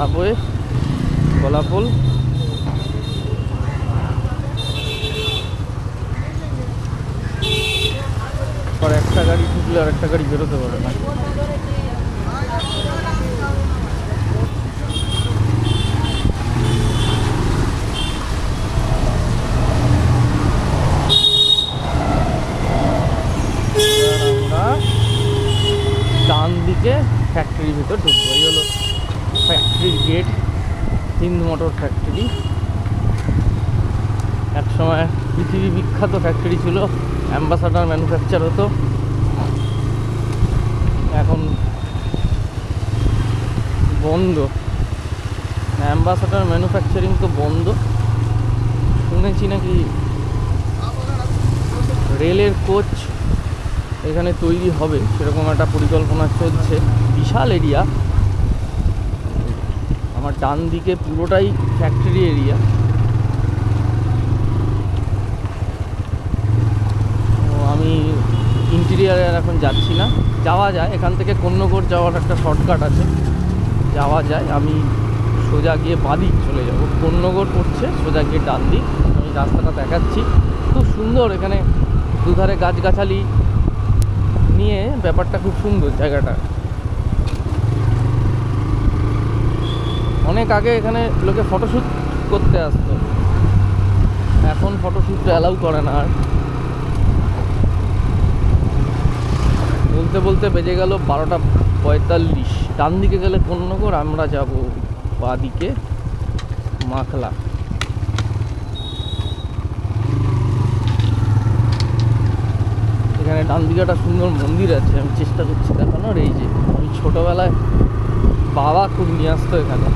Subway, কলাপোল। আর একটা গাড়ি ঢুকলে আর একটা গাড়ি বেরোতে পারে না। ডান দিকে ফ্যাক্টরির ভিতর ঢুকবো। এই হলো ফ্যাক্টরির গেট, হিন্দ মোটর ফ্যাক্টরি। একসময় পৃথিবী বিখ্যাত ফ্যাক্টরি ছিল, অ্যাম্বাসাডার ম্যানুফ্যাকচার হতো। এখন বন্ধ, অ্যাম্বাসাডার ম্যানুফ্যাকচারিং তো বন্ধ। শুনেছি নাকি রেলের কোচ এখানে তৈরি হবে, সেরকম একটা পরিকল্পনা চলছে। বিশাল এরিয়া, আমার ডান দিকে পুরোটাই ফ্যাক্টরি এরিয়া। আমি ইন্টেরিয়ারে এখন যাচ্ছি না, যাওয়া যায় এখান থেকে কোন্নগর যাওয়ার একটা শর্টকাট আছে, যাওয়া যায়। আমি সোজা গিয়ে বাঁদিক চলে যাব, কোন্নগর পড়ছে সোজা গিয়ে ডান দিক। আমি রাস্তাটা দেখাচ্ছি, খুব সুন্দর। এখানে দুধারে গাছগাছালি নিয়ে ব্যাপারটা খুব সুন্দর জায়গাটা। অনেক আগে এখানে লোকে ফটোশ্যুট করতে আসতো, এখন ফটোশ্যুটটা অ্যালাউ করে না আর। বলতে বলতে বেজে গেল 12:45। ডান দিকে গেলে কোন্নগর, আমরা যাব বাঁ দিকে মাখলা। এখানে ডান দিকে একটা সুন্দর মন্দির আছে, আমি চেষ্টা করছি দেখানোর। এই যে আমি ছোটোবেলায় বাবা খুব নিয়ে আসতো এখানে।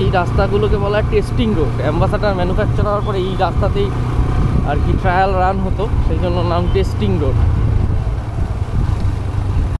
এই রাস্তাগুলোকে বলা হয় টেস্টিং রোড। অ্যাম্বাসাডার ম্যানুফ্যাকচার হওয়ার পরে এই রাস্তাতেই আর কি ট্রায়াল রান হতো, সেই জন্য নাম টেস্টিং রোড।